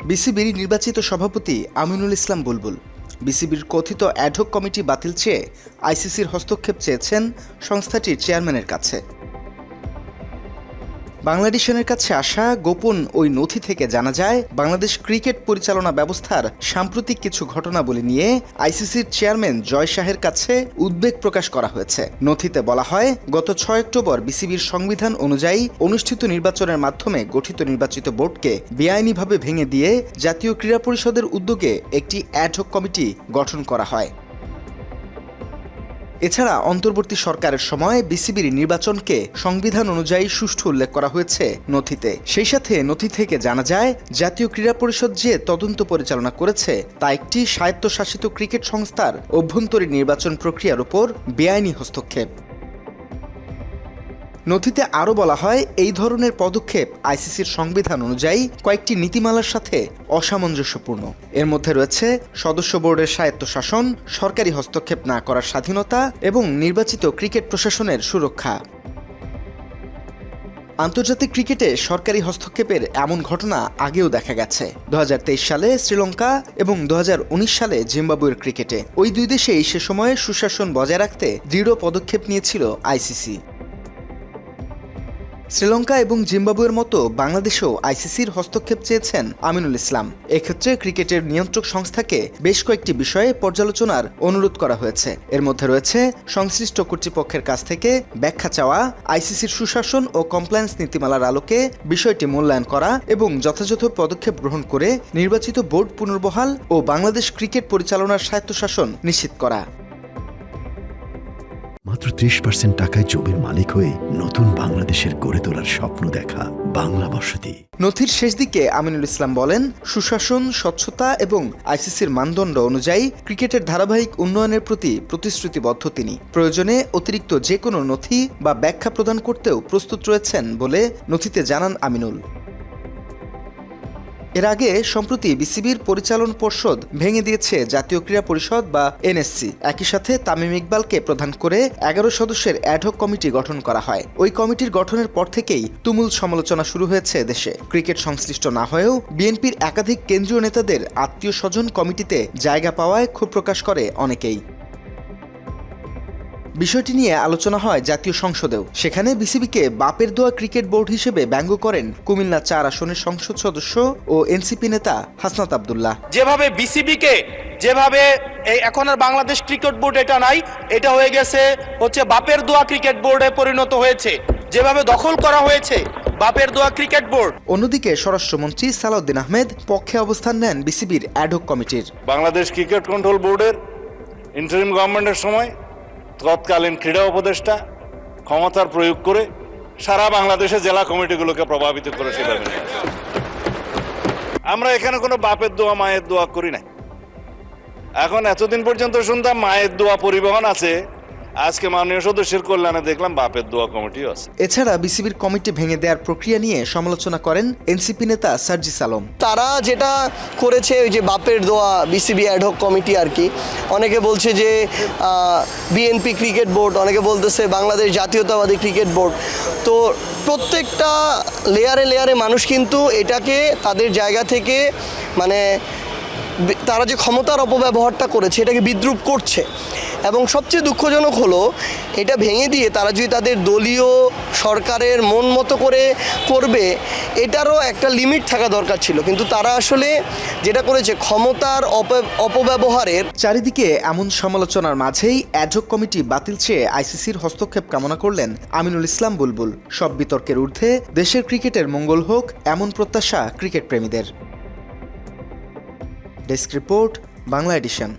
বিসিবির নির্বাচিত সভাপতি আমিনুল ইসলাম বুলবুল বিসিবির কথিত অ্যাডহক কমিটি বাতিল চেয়ে আইসিসির হস্তক্ষেপ চেয়েছেন সংস্থাটির চেয়ারম্যানের কাছে। বাংলাদেশের কাছে আসা গোপন ওই নথি থেকে জানা যায়, বাংলাদেশ ক্রিকেট পরিচালনা ব্যবস্থার সাম্প্রতিক কিছু ঘটনাবলী নিয়ে আইসিসির চেয়ারম্যান জয় শাহের কাছে উদ্বেগ প্রকাশ করা হয়েছে। নথিতে বলা হয়, গত 6 অক্টোবর বিসিবির সংবিধান অনুযায়ী অনুষ্ঠিত নির্বাচনের মাধ্যমে গঠিত নির্বাচিত বোর্ডকে বেআইনিভাবে ভেঙে দিয়ে জাতীয় ক্রীড়া পরিষদের উদ্যোগে একটি অ্যাডহক কমিটি গঠন করা হয়। এছাড়া অন্তর্বর্তী সরকারের সময় বিসিবির নির্বাচনকে সংবিধান অনুযায়ী সুষ্ঠু উল্লেখ করা হয়েছে নথিতে। সেই সাথে নথি থেকে জানা যায়, জাতীয় ক্রীড়া পরিষদ যে তদন্ত পরিচালনা করেছে তা একটি স্বায়ত্তশাসিত ক্রিকেট সংস্থার অভ্যন্তরীণ নির্বাচন প্রক্রিয়ার উপর বেআইনি হস্তক্ষেপ। নথিতে আরও বলা হয়, এই ধরনের পদক্ষেপ আইসিসির সংবিধান অনুযায়ী কয়েকটি নীতিমালার সাথে অসামঞ্জস্যপূর্ণ। এর মধ্যে রয়েছে সদস্য বোর্ডের স্বায়ত্তশাসন, সরকারি হস্তক্ষেপ না করার স্বাধীনতা এবং নির্বাচিত ক্রিকেট প্রশাসনের সুরক্ষা। আন্তর্জাতিক ক্রিকেটে সরকারি হস্তক্ষেপের এমন ঘটনা আগেও দেখা গেছে। 2023 সালে শ্রীলঙ্কা এবং 2019 সালে জিম্বাবুয়ের ক্রিকেটে। ওই দুই দেশেই সে সময়ে সুশাসন বজায় রাখতে দৃঢ় পদক্ষেপ নিয়েছিল আইসিসি। শ্রীলঙ্কা এবং জিম্বাবুয়ের মতো বাংলাদেশেও আইসিসির হস্তক্ষেপ চেয়েছেন আমিনুল ইসলাম। এক্ষেত্রে ক্রিকেটের নিয়ন্ত্রক সংস্থাকে বেশ কয়েকটি বিষয়ে পর্যালোচনার অনুরোধ করা হয়েছে। এর মধ্যে রয়েছে সংশ্লিষ্ট কর্তৃপক্ষের কাছ থেকে ব্যাখ্যা চাওয়া, আইসিসির সুশাসন ও কমপ্লায়েন্স নীতিমালার আলোকে বিষয়টি মূল্যায়ন করা এবং যথাযথ পদক্ষেপ গ্রহণ করে নির্বাচিত বোর্ড পুনর্বহাল ও বাংলাদেশ ক্রিকেট পরিচালনার স্বায়ত্তশাসন নিশ্চিত করা। মাত্র 30% টাকায় জমির মালিক হয়ে নতুন বাংলাদেশের গড়ে তোলার স্বপ্ন দেখা বাংলা বসতি। নথির শেষ দিকে আমিনুল ইসলাম বলেন, সুশাসন, স্বচ্ছতা এবং আইসিসির মানদণ্ড অনুযায়ী ক্রিকেটের ধারাবাহিক উন্নয়নের প্রতি প্রতিশ্রুতিবদ্ধ তিনি। প্রয়োজনে অতিরিক্ত যে কোনো নথি বা ব্যাখ্যা প্রদান করতেও প্রস্তুত রয়েছেন বলে নথিতে জানান আমিনুল। এর আগে সম্প্রতি বিসিবির পরিচালন পর্ষদ ভেঙে দিয়েছে জাতীয় ক্রীড়া পরিষদ বা এনএসসি। একই সাথে তামিম ইকবালকে প্রধান করে 11 সদস্যের অ্যাডহক কমিটি গঠন করা হয়। ওই কমিটির গঠনের পর থেকেই তুমুল সমালোচনা শুরু হয়েছে দেশে। ক্রিকেট সংশ্লিষ্ট না হয়েও বিএনপির একাধিক কেন্দ্রীয় নেতাদের আত্মীয় স্বজন কমিটিতে জায়গা পাওয়ায় ক্ষোভ প্রকাশ করে অনেকেই। বিষয়টি নিয়ে আলোচনা হয় জাতীয় সংসদেও। সেখানে বিসিবিকে বাপের দোয়া ক্রিকেট বোর্ড হিসেবে ব্যঙ্গ করেন কুমিল্লা 4 আসনের সংসদ সদস্য ও এনসিপি নেতা হাসনাত আব্দুল্লাহ। যেভাবে বিসিবিকে এখন আর বাংলাদেশ ক্রিকেট বোর্ড এটা নাই, এটা হয়ে গেছে বাপের দোয়া ক্রিকেট বোর্ডে পরিণত হয়েছে। যেভাবে দখল করা হয়েছে বাপের দোয়া ক্রিকেট বোর্ড। অন্যদিকে স্বরাষ্ট্রমন্ত্রী সালাউদ্দিন আহমেদ পক্ষে অবস্থান নেন বিসিবির অ্যাডহক কমিটির। বাংলাদেশ ক্রিকেট কন্ট্রোল বোর্ডের ইন্টারিম গভর্নমেন্টের সময় তৎকালীন ক্রীড়া উপদেষ্টা ক্ষমতার প্রয়োগ করে সারা বাংলাদেশের জেলা কমিটিগুলোকে প্রভাবিত করে সেভাবে নিয়ে আসে। আমরা এখানে কোনো বাপের দোয়া মায়ের দোয়া করি না। এখন এতদিন পর্যন্ত শুনতাম মায়ের দোয়া পরিবহন আছে, আজকে মাননীয় সদস্যের কল্যাণে দেখলাম বাপের দোয়া কমিটিও আছে। এছাড়া বিসিবির কমিটি ভেঙে দেওয়ার প্রক্রিয়া নিয়ে সমালোচনা করেন এনসিপি নেতা সার্জিস আলম। তারা যেটা করেছে ওই যে বাপের দোয়া বিসিবি অ্যাডহক কমিটি আর কি, অনেকে বলছে যে বিএনপি ক্রিকেট বোর্ড, অনেকে বলতেছে বাংলাদেশ জাতীয়তাবাদী ক্রিকেট বোর্ড। তো প্রত্যেকটা লেয়ারে লেয়ারে মানুষ কিন্তু এটাকে তাদের জায়গা থেকে মানে তারা যে ক্ষমতার অপব্যবহারটা করেছে এটাকে বিদ্রূপ করছে। এবং সবচেয়ে দুঃখজনক হলো এটা ভেঙে দিয়ে তারা যদি তাদের দলীয় সরকারের মন মতো করে করবে, এটারও একটা লিমিট থাকা দরকার ছিল। কিন্তু তারা আসলে যেটা করেছে ক্ষমতার অপব্যবহারের। চারিদিকে এমন সমালোচনার মাঝেই অ্যাডহক কমিটি বাতিল চেয়ে আইসিসির হস্তক্ষেপ কামনা করলেন আমিনুল ইসলাম বুলবুল। সব বিতর্কের ঊর্ধ্বে দেশের ক্রিকেটের মঙ্গল হোক, এমন প্রত্যাশা ক্রিকেট প্রেমীদের। Desk report, Bangla addition.